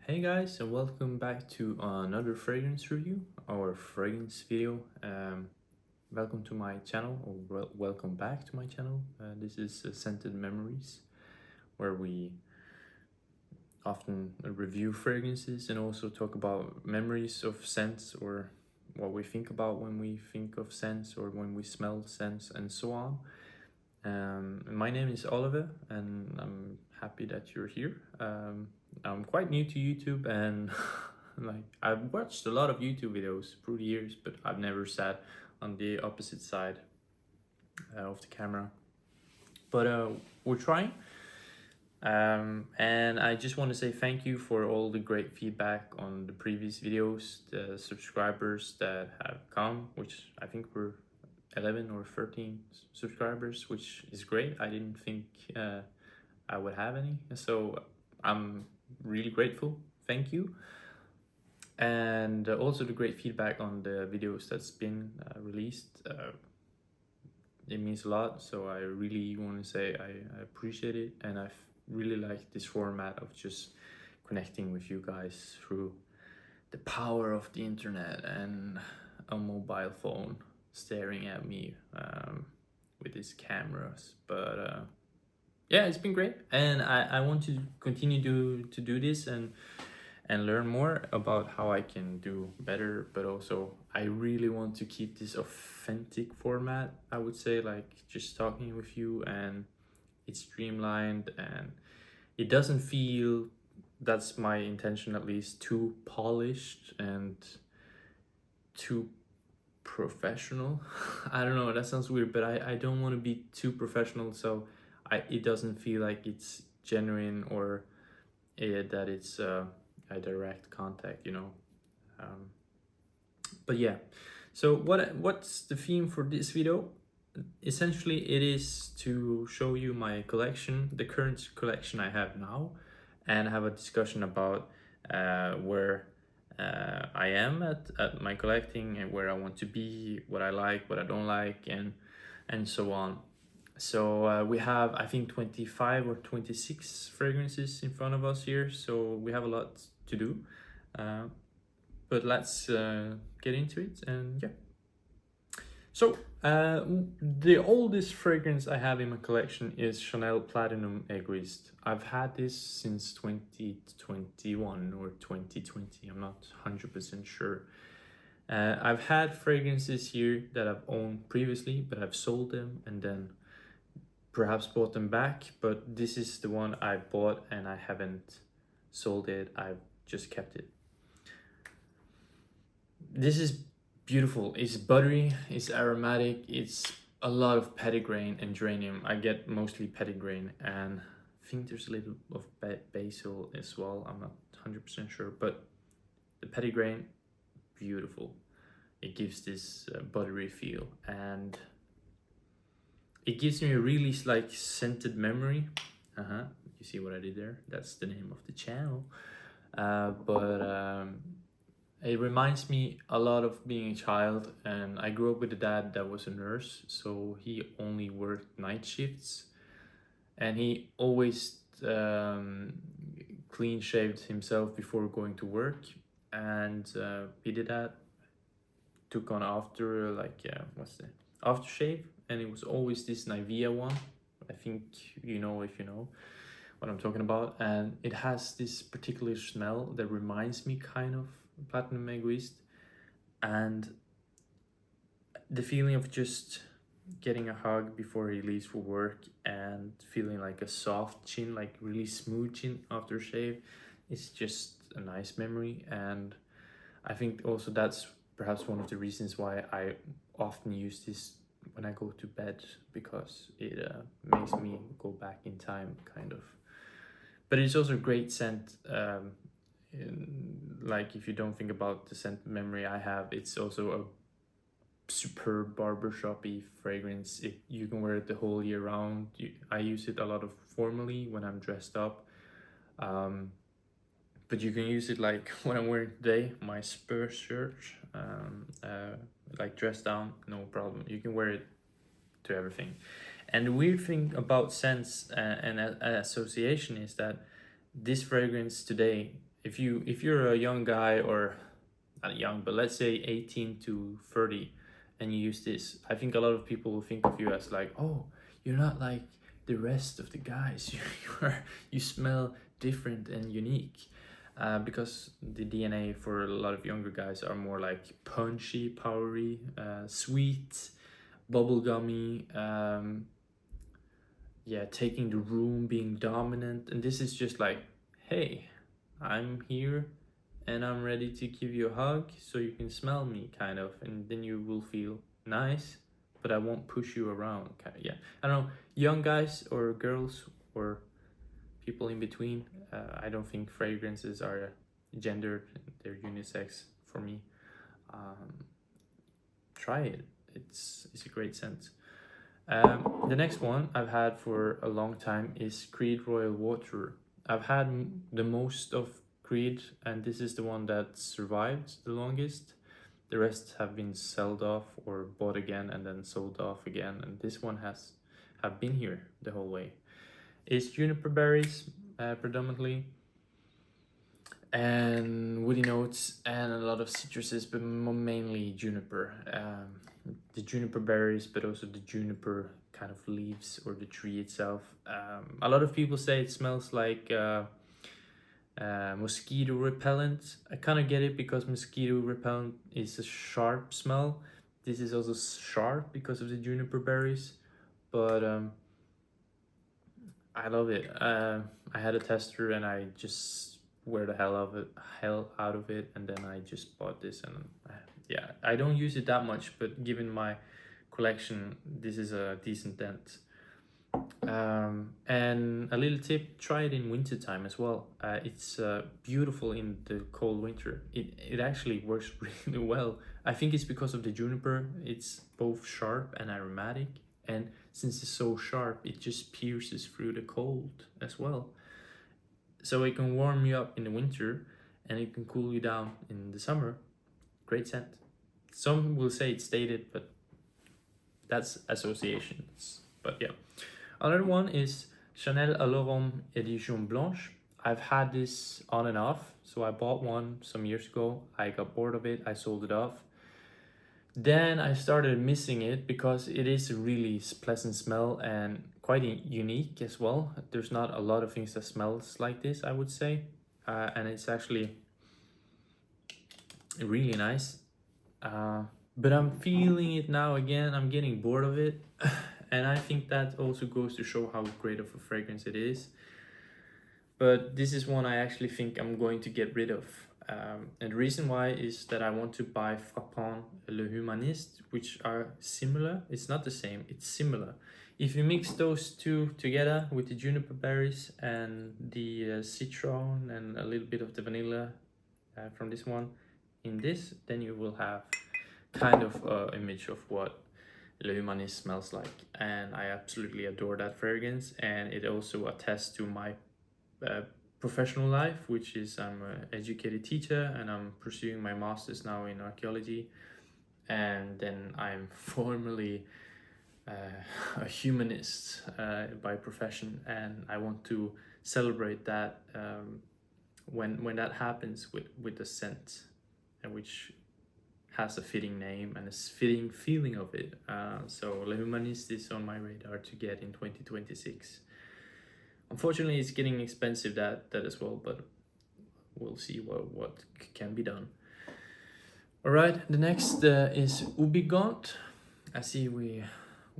Hey guys, and welcome back to another fragrance review or fragrance video. Welcome to my channel, or welcome back to my channel. This is Scented Memories, where we often review fragrances and also talk about memories of scents, or what we think about when we think of scents or when we smell scents and so on. My name is Oliver, and I'm happy that you're here. I'm quite new to YouTube, and like I've watched a lot of YouTube videos through the years, but I've never sat on the opposite side of the camera. But we're trying. And I just want to say thank you for all the great feedback on the previous videos, the subscribers that have come, which I think were 11 or 13 subscribers, which is great. I didn't think I would have any, so I'm really grateful. Thank you. And also the great feedback on the videos that's been released. It means a lot, so I really want to say I appreciate it, and I really like this format of just connecting with you guys through the power of the internet and a mobile phone staring at me with his cameras. But yeah, it's been great, and I want to continue to do this and learn more about how I can do better. But also I really want to keep this authentic format, I would say, like just talking with you, and it's streamlined and it doesn't feel, that's my intention at least, too polished and too professional. I don't know, that sounds weird, but I don't want to be too professional, so it doesn't feel like it's genuine, or that it's a direct contact, you know. But yeah, so what's the theme for this video? Essentially, it is to show you my collection, the current collection I have now, and have a discussion about where I am at my collecting, and where I want to be, what I like, what I don't like, and so on. So we have, I think, 25 or 26 fragrances in front of us here, so we have a lot to do. But let's get into it, and yeah. So the oldest fragrance I have in my collection is Chanel Platinum Egoist. I've had this since 2021 or 2020, I'm not 100% sure. I've had fragrances here that I've owned previously, but I've sold them and then perhaps bought them back, but this is the one I bought and I haven't sold it, I've just kept it. This is beautiful. It's buttery, it's aromatic, it's a lot of petitgrain and geranium. I get mostly petitgrain, and I think there's a little of basil as well. I'm not 100% sure, but the petitgrain, beautiful. It gives this buttery feel, and it gives me a really like scented memory. You see what I did there? That's the name of the channel. But it reminds me a lot of being a child, and I grew up with a dad that was a nurse, so he only worked night shifts, and he always clean shaved himself before going to work, and he did that, took on after, like, what's the aftershave, and it was always this Nivea one. I think you know, if you know what I'm talking about, and it has this particular smell that reminds me kind of Platinum Egoist, and the feeling of just getting a hug before he leaves for work and feeling like a soft chin, like really smooth chin after shave, is just a nice memory. And I think also that's perhaps one of the reasons why I often use this when I go to bed, because it makes me go back in time, kind of. But it's also a great scent. Like, if you don't think about the scent memory I have, it's also a superb barbershop-y fragrance. You can wear it the whole year round. I use it a lot of formally when I'm dressed up, but you can use it like when I'm wearing today, my Spurs shirt, like dressed down, no problem. You can wear it to everything. And the weird thing about scents and association is that this fragrance today, if you're a young guy, or not young, but let's say 18 to 30, and you use this, I think a lot of people will think of you as like, oh, you're not like the rest of the guys. You smell different and unique. Because the DNA for a lot of younger guys are more like punchy, powery, sweet, bubblegummy, yeah, taking the room, being dominant. And this is just like, hey, I'm here and I'm ready to give you a hug so you can smell me, kind of, and then you will feel nice, but I won't push you around, kind of. Yeah, I don't know, young guys or girls or people in between. I don't think fragrances are gendered; they're unisex for me. Try it; it's a great scent. The next one I've had for a long time is Creed Royal Water. I've had the most of Creed, and this is the one that survived the longest. The rest have been sold off or bought again and then sold off again, and this one has have been here the whole way. It's juniper berries predominantly, and woody notes, and a lot of citruses, but mainly juniper. The juniper berries, but also the juniper kind of leaves or the tree itself. A lot of people say it smells like mosquito repellent. I kind of get it because mosquito repellent is a sharp smell. This is also sharp because of the juniper berries, but I love it. I had a tester and I just wear the hell out of it, and then I just bought this, and yeah, I don't use it that much, but given my collection, this is a decent dent. And a little tip, try it in winter time as well. It's beautiful in the cold winter. It actually works really well. I think it's because of the juniper. It's both sharp and aromatic, and since it's so sharp, it just pierces through the cold as well. So it can warm you up in the winter and it can cool you down in the summer. Great scent. Some will say it's dated, but that's associations. But yeah. Another one is Chanel Alarum Edition Blanche. I've had this on and off. So I bought one some years ago. I got bored of it. I sold it off. Then I started missing it because it is a really pleasant smell and quite unique as well. There's not a lot of things that smells like this, I would say. And it's actually really nice. But I'm feeling it now again. I'm getting bored of it. And I think that also goes to show how great of a fragrance it is. But this is one I actually think I'm going to get rid of. And the reason why is that I want to buy Frapin Le Humaniste, which are similar. It's not the same, it's similar. If you mix those two together with the juniper berries and the citron and a little bit of the vanilla from this one in this, then you will have kind of an image of what Le Humaniste smells like. And I absolutely adore that fragrance, and it also attests to my professional life, which is I'm an educated teacher and I'm pursuing my master's now in archaeology, and then I'm formally a humanist by profession, and I want to celebrate that when that happens with the scent, and which has a fitting name and a fitting feeling of it. So Le Humaniste is on my radar to get in 2026. Unfortunately, it's getting expensive that as well, but we'll see what can be done. All right, the next is Ubigant. I see we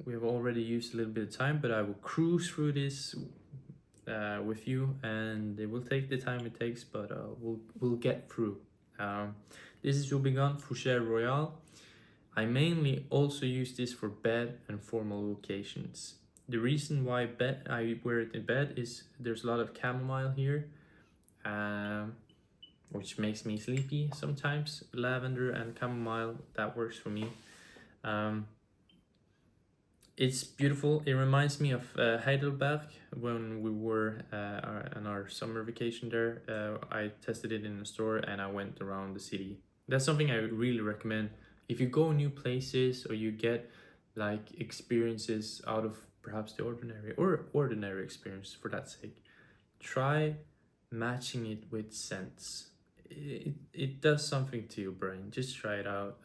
have already used a little bit of time, but I will cruise through this with you, and it will take the time it takes, but we'll get through. This is Ubigant Fougère Royale. I mainly also use this for bed and formal occasions. The reason why I wear it in bed is there's a lot of chamomile here, which makes me sleepy sometimes. Lavender and chamomile, that works for me. It's beautiful. It reminds me of Heidelberg when we were on our summer vacation there. I tested it in a store and I went around the city. That's something I really recommend. If you go new places or you get like experiences out of perhaps the ordinary or ordinary experience for that sake, try matching it with scents. It does something to your brain. Just try it out.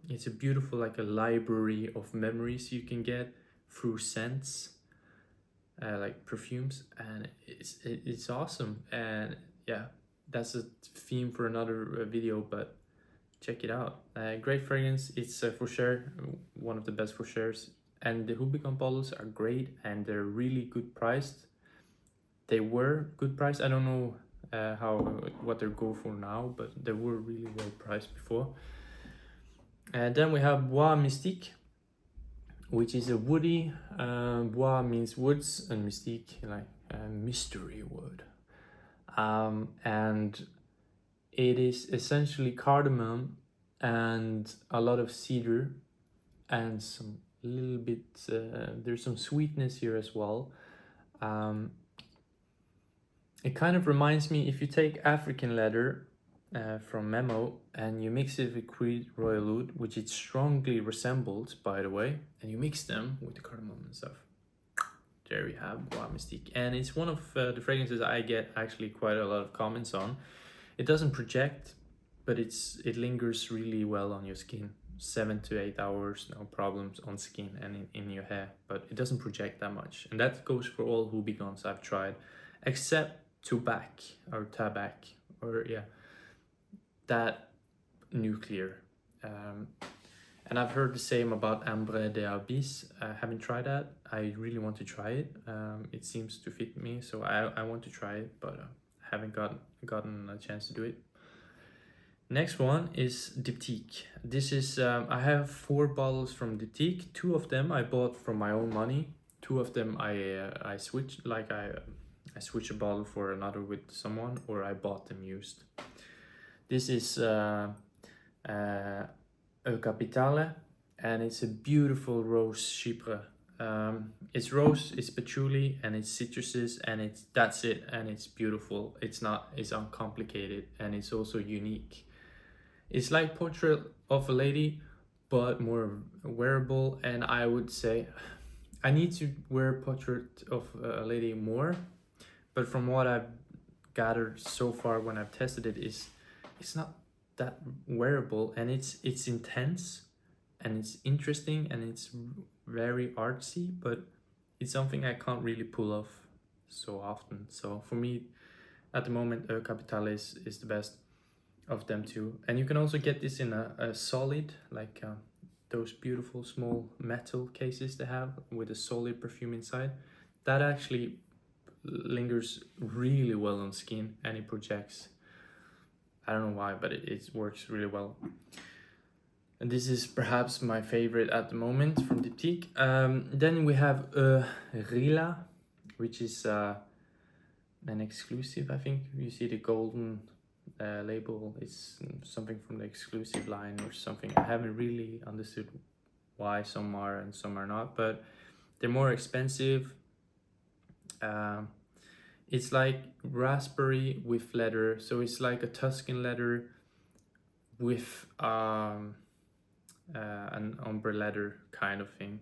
It's a beautiful, like a library of memories you can get through scents, like perfumes, and it's awesome. And yeah, that's a theme for another video, but check it out. Great fragrance. It's for sure one of the best for shares. And the Rubicon bottles are great, and they're really good priced. They were good priced. I don't know what they go for now, but they were really well priced before. And then we have Bois Mystique, which is a woody. Bois means woods, and mystique like a mystery wood. And it is essentially cardamom and a lot of cedar and some little bit. There's some sweetness here as well. It kind of reminds me, if you take African leather from Memo and you mix it with Creed Royal Oud, which it strongly resembles, by the way, and you mix them with the cardamom and stuff. There we have Bois Mystique. And it's one of the fragrances I get actually quite a lot of comments on. It doesn't project, but it lingers really well on your skin. 7 to 8 hours, no problems on skin and in your hair, but it doesn't project that much. And that goes for all Rubicons I've tried, except Tabac, or yeah, that nuclear. And I've heard the same about Ambre des Arbis. I haven't tried that. I really want to try it. It seems to fit me, so I want to try it, but haven't gotten a chance to do it. Next one is Diptyque. This is, I have 4 bottles from Diptyque. 2 of them I bought from my own money. 2 of them I switched, like I switch a bottle for another with someone, or I bought them used. This is El Capitale, and it's a beautiful rose chypre. It's rose, it's patchouli, and it's citruses, and that's it, and it's beautiful. It's uncomplicated, and it's also unique. It's like Portrait of a Lady, but more wearable, and I would say I need to wear Portrait of a Lady more. But from what I've gathered so far when I've tested it, it's not that wearable, and it's intense, and it's interesting, and it's very artsy, but it's something I can't really pull off so often. So for me, at the moment, El Capitale is the best of them two. And you can also get this in a solid, like those beautiful small metal cases they have with a solid perfume inside. That actually lingers really well on skin, and it projects. I don't know why, but it works really well. And this is perhaps my favorite at the moment from Diptyque. Then we have Rila, which is an exclusive, I think. You see the golden label. It's something from the exclusive line or something. I haven't really understood why some are and some are not, but they're more expensive. It's like raspberry with leather, so it's like a Tuscan leather with an ombre leather kind of thing.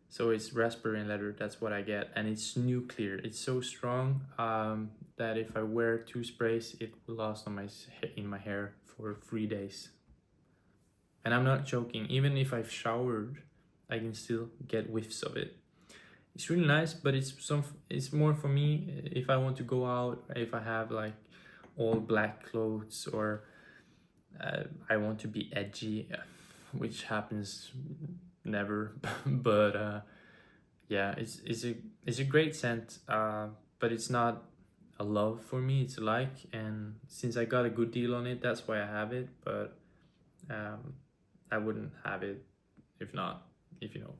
So it's raspberry and leather, that's what I get, and it's nuclear. It's so strong that if I wear 2 sprays, it will last on in my hair for 3 days. And I'm not joking. Even if I've showered, I can still get whiffs of it. It's really nice, but it's more for me if I want to go out, if I have like all black clothes, or I want to be edgy, which happens never. But yeah, it's a great scent, but it's not a love for me. It's a like, and since I got a good deal on it, that's why I have it. But I wouldn't have it if not, if you know.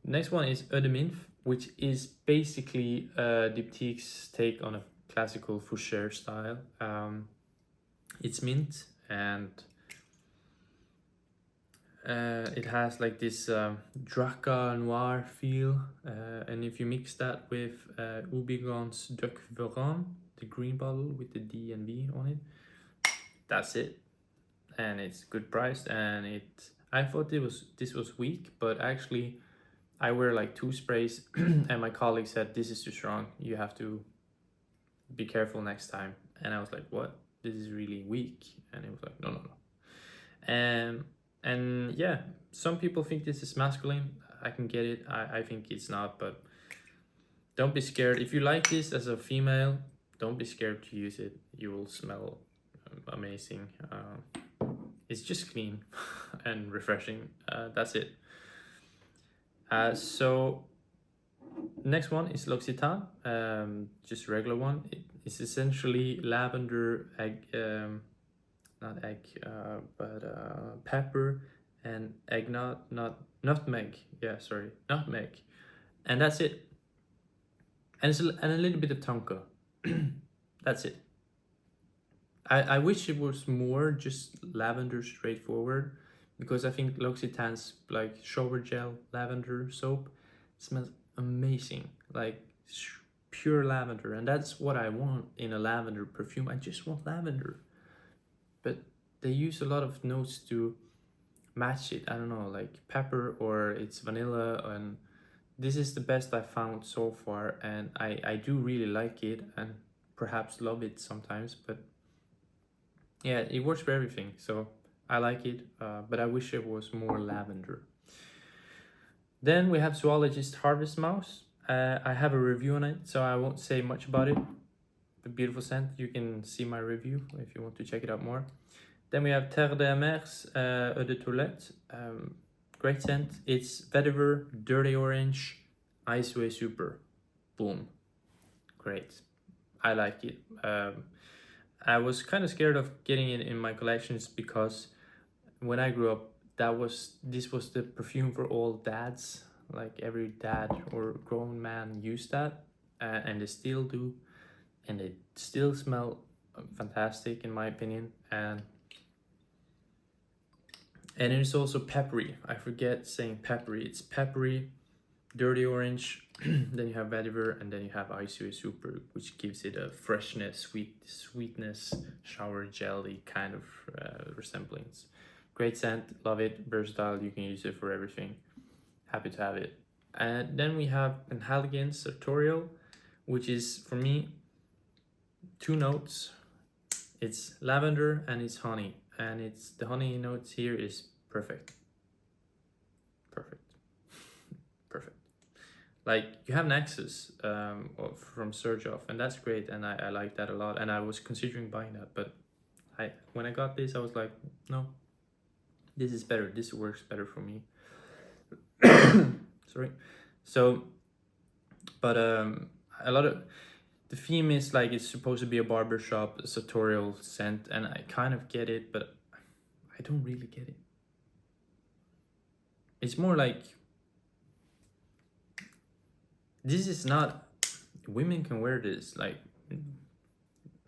Next one is Eau de Minth, which is basically Diptyque's take on a classical fougere style. It's mint, and it has like this Draca Noir feel, and if you mix that with Houbigan's Duc Veron, the green bottle with the D and V on it, that's it. And it's good priced, and I thought this was weak, but actually I wear like 2 sprays and my colleague said this is too strong, you have to be careful next time. And I was like, what? This is really weak. And it was like, no, no, no. And yeah, some people think this is masculine. I can get it. I think it's not, but don't be scared. If you like this as a female, don't be scared to use it. You will smell amazing. It's just clean and refreshing. That's it. So next one is L'Occitane, just regular one. It's essentially lavender, egg, not egg, but pepper and eggnog, not nutmeg. Yeah, sorry, nutmeg, and that's it. And and a little bit of tonka. That's it. I wish it was more just lavender straightforward, because I think L'Occitane's like shower gel lavender soap smells amazing, like pure lavender, and that's what I want in a lavender perfume. I just want lavender, but they use a lot of notes to match it. I don't know, like pepper or it's vanilla, and this is the best I found so far, and I do really like it and perhaps love it sometimes, but yeah, it works for everything, so I like it, but I wish it was more lavender. Then we have Zoologist Harvest Mouse. I have a review on it, so I won't say much about it. The beautiful scent, you can see my review if you want to check it out more. Then we have Terre de Mer's Eau de Toilette. Great scent. It's vetiver, dirty orange, Ice-Way Super. Boom. Great. I like it. I was kind of scared of getting it in my collections because when I grew up, this was the perfume for all dads. Like every dad or grown man used that, and they still do, and they still smell fantastic in my opinion. And it's also peppery. I forget saying peppery. It's peppery, dirty orange, then you have vetiver, and then you have Ice-Way Super, which gives it a freshness, sweetness, shower jelly kind of resemblance. Great scent, love it, versatile, you can use it for everything. Happy to have it. And then we have Penhaligon's Sartorial, which is, for me, 2 notes. It's lavender and it's honey. And it's the honey notes here is perfect. Perfect. Perfect. Like, you have Nexus from Surge Off, and that's great, and I like that a lot, and I was considering buying that, but when I got this, I was like, no, this is better, this works better for me. Sorry. So, but a lot of the theme is like it's supposed to be a barbershop sartorial scent, and I kind of get it, but I don't really get it. It's more like, this is not, women can wear this, like,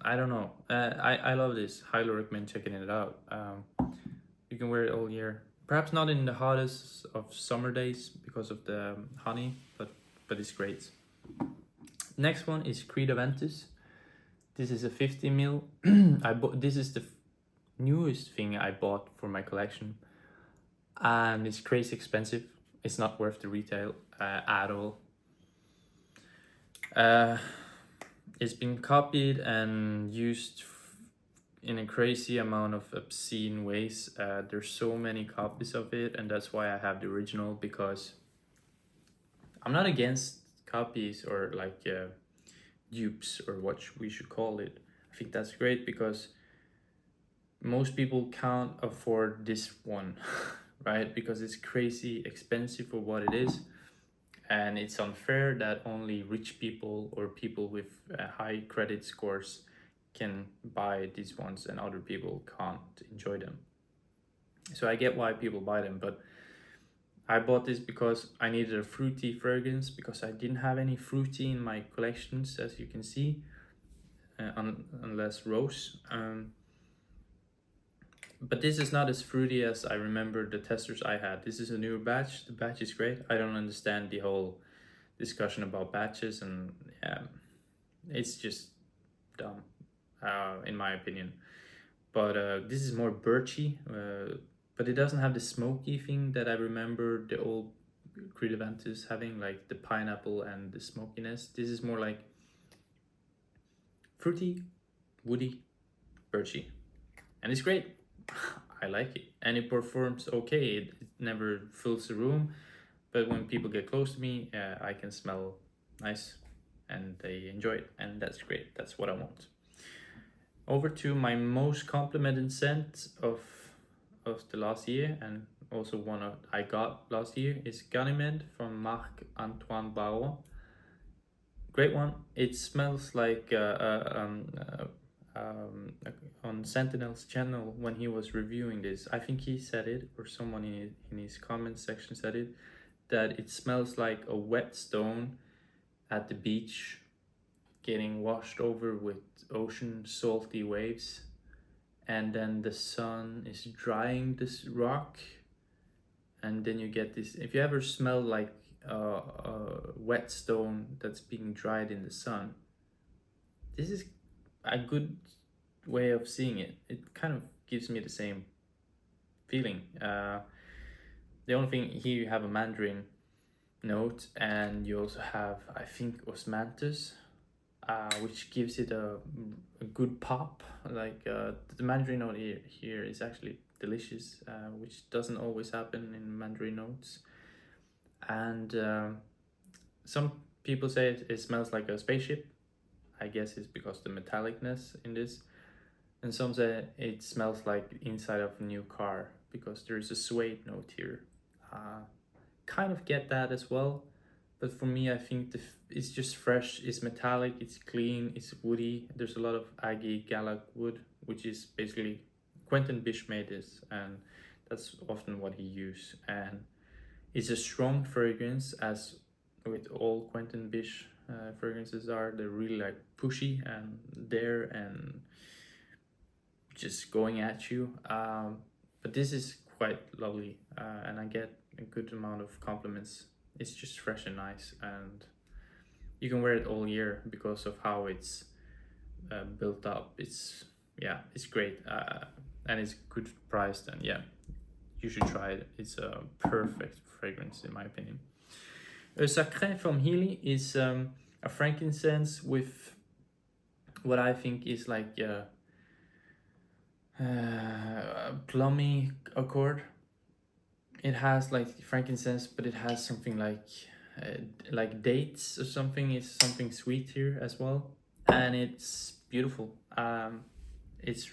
I don't know. I love this. Highly recommend checking it out. You can wear it all year. Perhaps not in the hottest of summer days because of the honey, but it's great. Next one is Creed Aventus. This is a 50 ml. This is the newest thing I bought for my collection, and it's crazy expensive. It's not worth the retail at all. It's been copied and used in a crazy amount of obscene ways. There's so many copies of it, and that's why I have the original, because I'm not against copies or like dupes or what we should call it. I think that's great because most people can't afford this one, right? Because it's crazy expensive for what it is. And it's unfair that only rich people or people with high credit scores can buy these ones and other people can't enjoy them. So I get why people buy them, but I bought this because I needed a fruity fragrance, because I didn't have any fruity in my collections, as you can see, unless rose. But this is not as fruity as I remember the testers I had. This is a newer batch. The batch is great. I don't understand the whole discussion about batches, and yeah, it's just dumb, in my opinion. But this is more birchy, but it doesn't have the smoky thing that I remember the old Creed Aventus having, like the pineapple and the smokiness. This is more like fruity, woody, birchy, and it's great. I like it, and it performs okay. It never fills the room, but when people get close to me, I can smell nice, and they enjoy it, and that's great. That's what I want. Over to my most complimented scent of the last year, and also one I got last year, is Ganymede from Marc Antoine Baron. Great one. It smells like on Sentinel's channel when he was reviewing this. I think he said it, or someone in his comment section said it, that it smells like a wet stone at the beach getting washed over with ocean salty waves, and then the sun is drying this rock, and then you get this. If you ever smell like a wet stone that's being dried in the sun, this is a good way of seeing it. It kind of gives me the same feeling. The only thing here, you have a mandarin note, and you also have, I think, osmanthus, which gives it a good pop. Like the mandarin note here is actually delicious, which doesn't always happen in mandarin notes. And some people say it smells like a spaceship. I guess it's because the metallicness in this. And some say it smells like inside of a new car because there's a suede note here. Kind of get that as well, but for me, I think it's just fresh. It's metallic. It's clean. It's woody. There's a lot of agate wood, which is basically Quentin Bish made this, and that's often what he used. And it's a strong fragrance, as with all Quentin Bish fragrances are. They're really like pushy and there and just going at you. But this is quite lovely, and I get a good amount of compliments. It's just fresh and nice, and you can wear it all year because of how it's built up. It's great, and it's good priced, and you should try it. It's a perfect fragrance in my opinion. Sacré from Healy is a frankincense with what I think is like a plummy accord. It has like frankincense, but it has something like dates or something. It's something sweet here as well, and it's beautiful. It's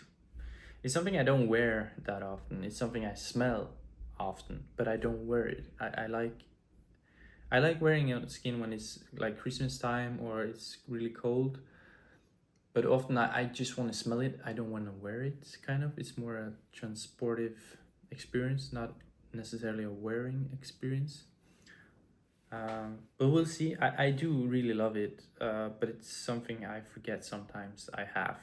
something I don't wear that often. It's something I smell often, but I don't wear it. I like wearing it on the skin when it's like Christmas time or it's really cold. But often I just want to smell it. I don't want to wear it, kind of. It's more a transportive experience, not necessarily a wearing experience. But we'll see. I do really love it, but it's something I forget sometimes I have,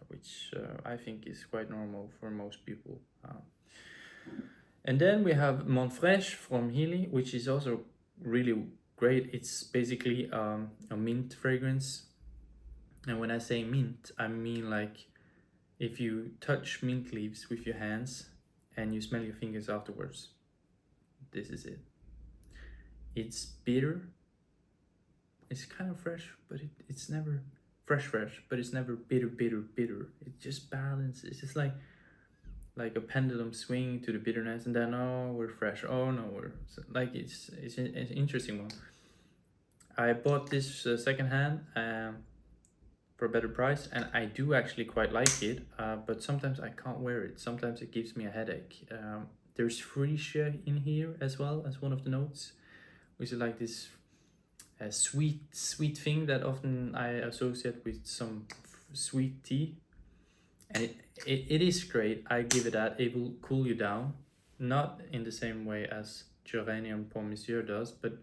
which I think is quite normal for most people. And then we have Montfresh from Healy, which is also really great. It's basically a mint fragrance. And when I say mint, I mean like if you touch mint leaves with your hands and you smell your fingers afterwards, this is it. It's bitter. It's kind of fresh, but it's never fresh, but it's never bitter. It just balances. It's just like a pendulum swing to the bitterness, and then we're fresh. Oh no, we're like it's an interesting one. I bought this secondhand for a better price, and I do actually quite like it, but sometimes I can't wear it. Sometimes it gives me a headache. There's freesia in here as well as one of the notes, which is like this sweet thing that often I associate with some sweet tea, and it is great. I give it that. It will cool you down, not in the same way as Geranium Pour Monsieur does, but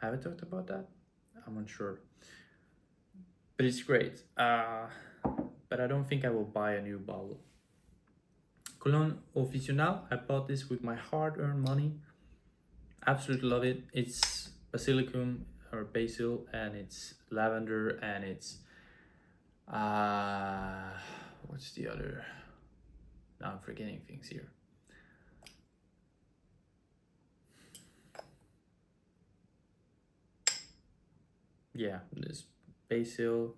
have I talked about that? I'm unsure. But it's great. But I don't think I will buy a new bottle. Cologne Officinal. I bought this with my hard-earned money. Absolutely love it. It's basilicum or basil, and it's lavender, and it's what's the other? Now I'm forgetting things here. Yeah, there's basil,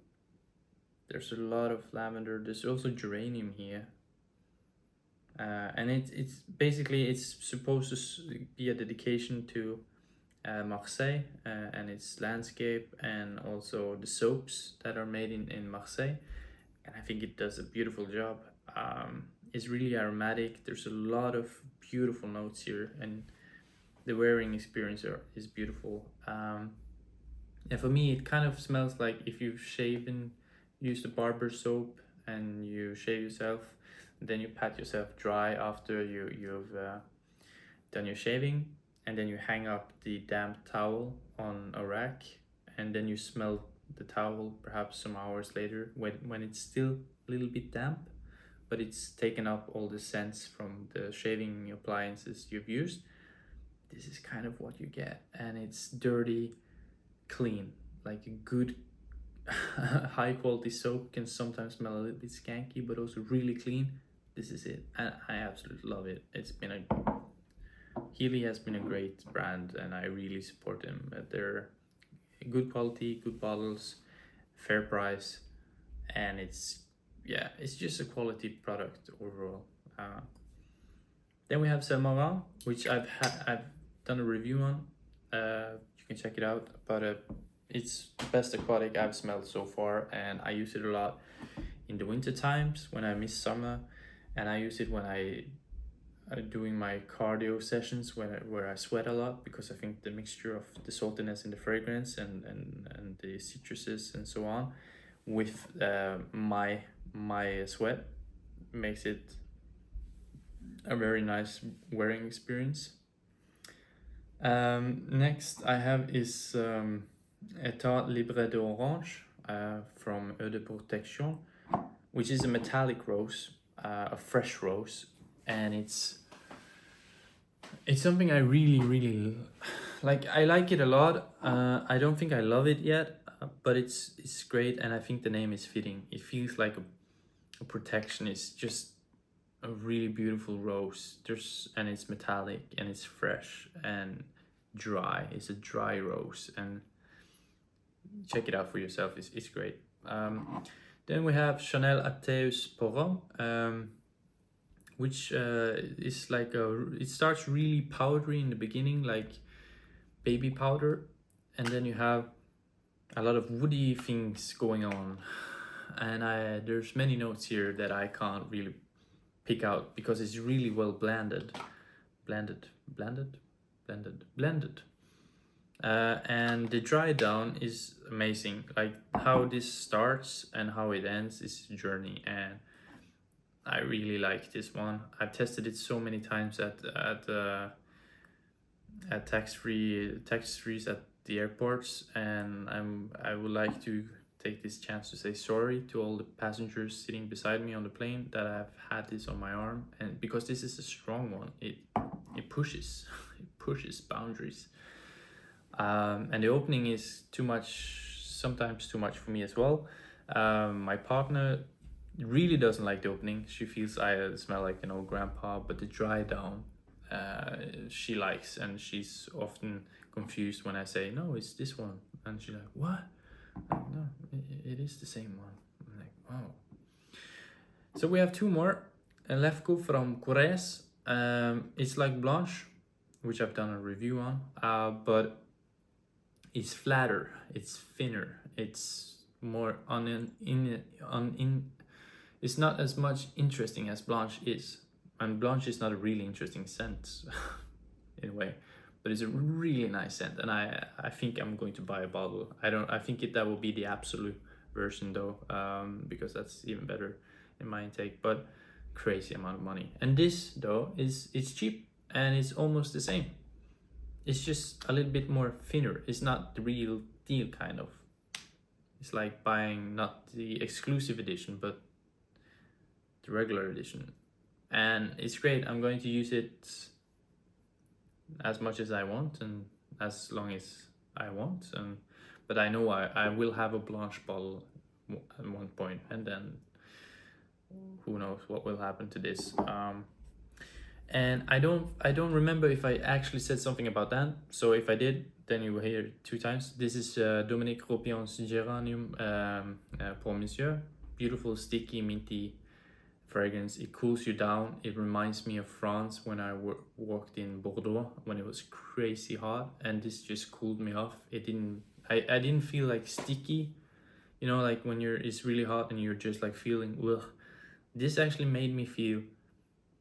There's a lot of lavender. There's also geranium here. And it's basically, it's supposed to be a dedication to Marseille and its landscape, and also the soaps that are made in Marseille. And I think it does a beautiful job. It's really aromatic. There's a lot of beautiful notes here, and the wearing experience is beautiful. And for me, it kind of smells like if you've shaven, used a barber soap, and you shave yourself, then you pat yourself dry after you've done your shaving, and then you hang up the damp towel on a rack, and then you smell the towel perhaps some hours later when it's still a little bit damp, but it's taken up all the scents from the shaving appliances you've used. This is kind of what you get, and it's dirty, clean. Like a good high quality soap can sometimes smell a little bit skanky, but also really clean. This is it, and I absolutely love it. Healy has been a great brand, and I really support them. They're good quality, good bottles, fair price, and it's just a quality product overall. Then we have Saint Laurent, which I've done a review on. You can check it out, but it's the best aquatic I've smelled so far, and I use it a lot in the winter times when I miss summer, and I use it when I doing my cardio sessions where I sweat a lot, because I think the mixture of the saltiness in the fragrance and the citruses and so on with my sweat makes it a very nice wearing experience. Next I have is État Libre d'Orange from Eau de Protection, which is a metallic rose, a fresh rose, and it's something I really like. I like it a lot. I don't think I love it yet, but it's great, and I think the name is fitting. It feels like a protection. It's just a really beautiful rose. And it's metallic, and it's fresh and dry. It's a dry rose, and check it out for yourself. It's great. Then we have Chanel Atheus Porum, which is like it starts really powdery in the beginning, like baby powder, and then you have a lot of woody things going on, and there's many notes here that I can't really pick out because it's really well blended. And the dry down is amazing. Like how this starts and how it ends is a journey, and I really like this one. I've tested it so many times at tax-frees at the airports, and I would like to take this chance to say sorry to all the passengers sitting beside me on the plane that I've had this on my arm, and because this is a strong one, it pushes boundaries, and the opening is sometimes too much for me as well. My partner really doesn't like the opening. She feels I smell like an old grandpa, but the dry down she likes, and she's often confused when I say no, it's this one, and she's like, what? No, it is the same one. I'm like, wow. So we have two more. Lefko from Corrèze. It's like Blanche, which I've done a review on, but it's flatter, it's thinner, it's more it's not as much interesting as Blanche is, and Blanche is not a really interesting scent in a way, but it's a really nice scent, and I think I'm going to buy a bottle. I think that will be the absolute version though, because that's even better in my intake, but crazy amount of money. And this though it's cheap, and it's almost the same. It's just a little bit more thinner. It's not the real deal kind of. It's like buying not the exclusive edition, but the regular edition, and it's great. I'm going to use it as much as I want and as long as I want, but I know I will have a Blanche bottle at one point, and then who knows what will happen to this. And I don't remember if I actually said something about that, so if I did, then you will hear it 2 times. This is Dominique Ropion's Geranium pour Monsieur, beautiful sticky minty fragrance. It cools you down. It reminds me of France when I walked in Bordeaux when it was crazy hot, and this just cooled me off. I didn't feel like sticky, you know, like when it's really hot and you're just like feeling ugh. This actually made me feel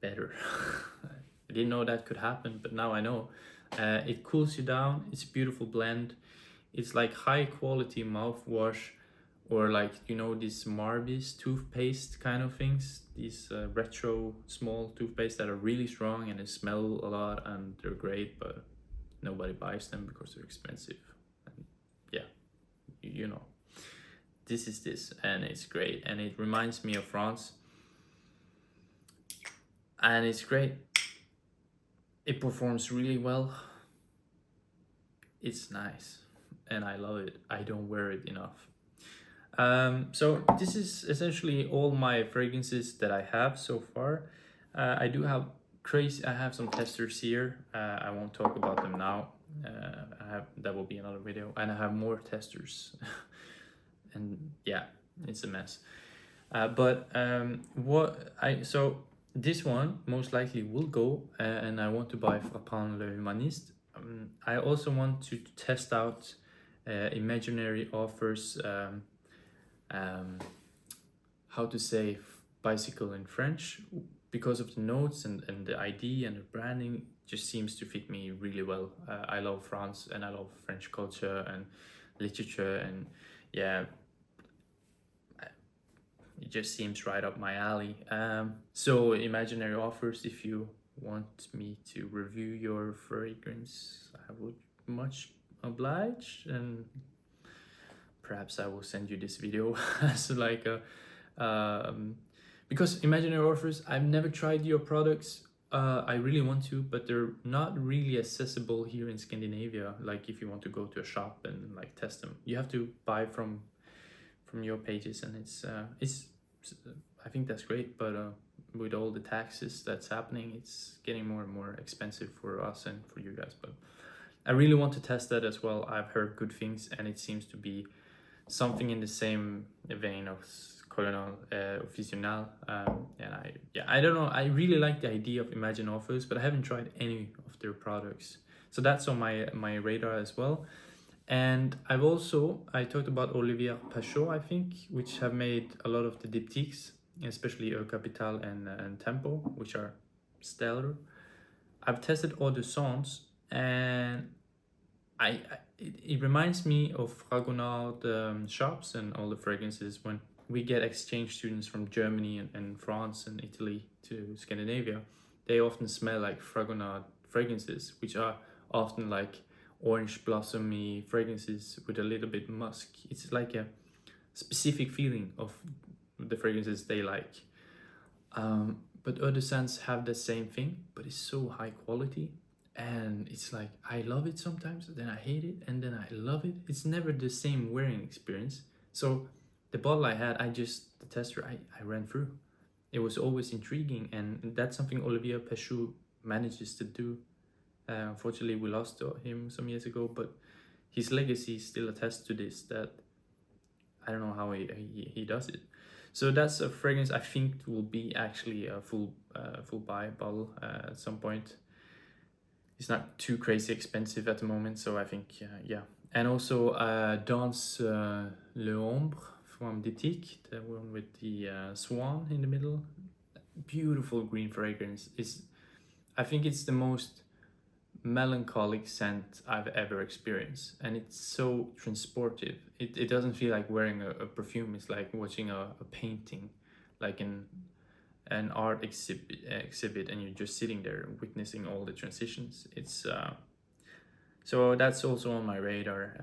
better. I didn't know that could happen, but now I know. It cools you down. It's a beautiful blend. It's like high quality mouthwash, or like, you know, these Marbis toothpaste kind of things, these retro small toothpaste that are really strong and they smell a lot and they're great, but nobody buys them because they're expensive. And yeah, you know, this is this, and it's great, and it reminds me of France, and it's great. It performs really well. It's nice and I love it. I don't wear it enough. So this is essentially all my fragrances that I have so far. I do have I have some testers here. I won't talk about them now. That will be another video, and I have more testers. And yeah, it's a mess. So this one most likely will go, and I want to buy Frapin Le Humaniste. I also want to test out Imaginary Offers, how to say bicycle in French, because of the notes and the ID and the branding just seems to fit me really well. I love France and I love French culture and literature, and yeah, it just seems right up my alley. So Imaginary Offers, if you want me to review your fragrance, I would much oblige, and perhaps I will send you this video as like a because Imaginary Offers, I've never tried your products. I really want to, but they're not really accessible here in Scandinavia. Like if you want to go to a shop and like test them, you have to buy from your pages, and it's I think that's great, but with all the taxes that's happening, it's getting more and more expensive for us and for you guys. But I really want to test that as well. I've heard good things, and it seems to be something in the same vein of Colonel Officinal. And I don't know. I really like the idea of Imagine Offers, but I haven't tried any of their products. So that's on my radar as well. And I talked about Olivier Pachot, I think, which have made a lot of the diptychs, especially Eau Capital and Tempo, which are stellar. I've tested Eau de Sens, and it reminds me of Fragonard shops and all the fragrances when we get exchange students from Germany and France and Italy to Scandinavia. They often smell like Fragonard fragrances, which are often like orange blossomy fragrances with a little bit musk. It's like a specific feeling of the fragrances they like. But Eau de Sens have the same thing, but it's so high quality. And it's like, I love it sometimes, then I hate it, and then I love it. It's never the same wearing experience. So the bottle I had, the tester, I ran through. It was always intriguing, and that's something Olivier Pechou manages to do. Unfortunately, we lost him some years ago, but his legacy still attests to this, that I don't know how he does it. So that's a fragrance I think will be actually a full buy bottle at some point. It's not too crazy expensive at the moment, so I think, yeah. And also Danse l'Ombre from Diptyque, the one with the swan in the middle. Beautiful green fragrance. I think it's the most melancholic scent I've ever experienced, and it's so transportive. It doesn't feel like wearing a perfume. It's like watching a painting, like an art exhibit, and you're just sitting there witnessing all the transitions. It's so that's also on my radar.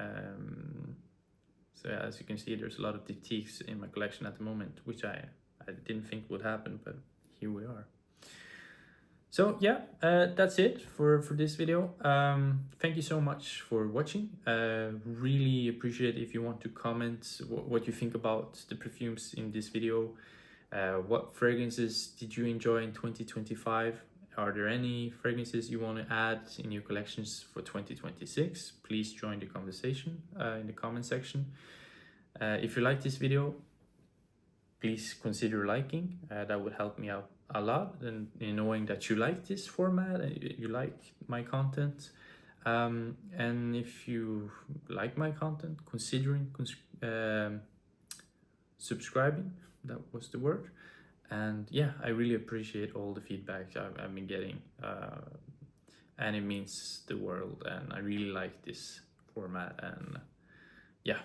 So as you can see, there's a lot of diptychs in my collection at the moment, which I didn't think would happen, but here we are. So yeah, that's it for this video. Thank you so much for watching. Really appreciate if you want to comment what you think about the perfumes in this video. What fragrances did you enjoy in 2025? Are there any fragrances you want to add in your collections for 2026? Please join the conversation in the comment section. If you like this video, please consider liking. That would help me out a lot, and in knowing that you like this format and you like my content. And if you like my content, considering subscribing, that was the word. And yeah, I really appreciate all the feedback I've been getting, and it means the world, and I really like this format. And yeah,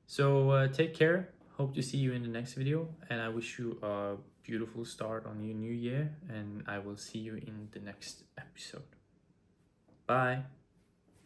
so take care. Hope to see you in the next video, and I wish you a beautiful start on your new year, and I will see you in the next episode. Bye.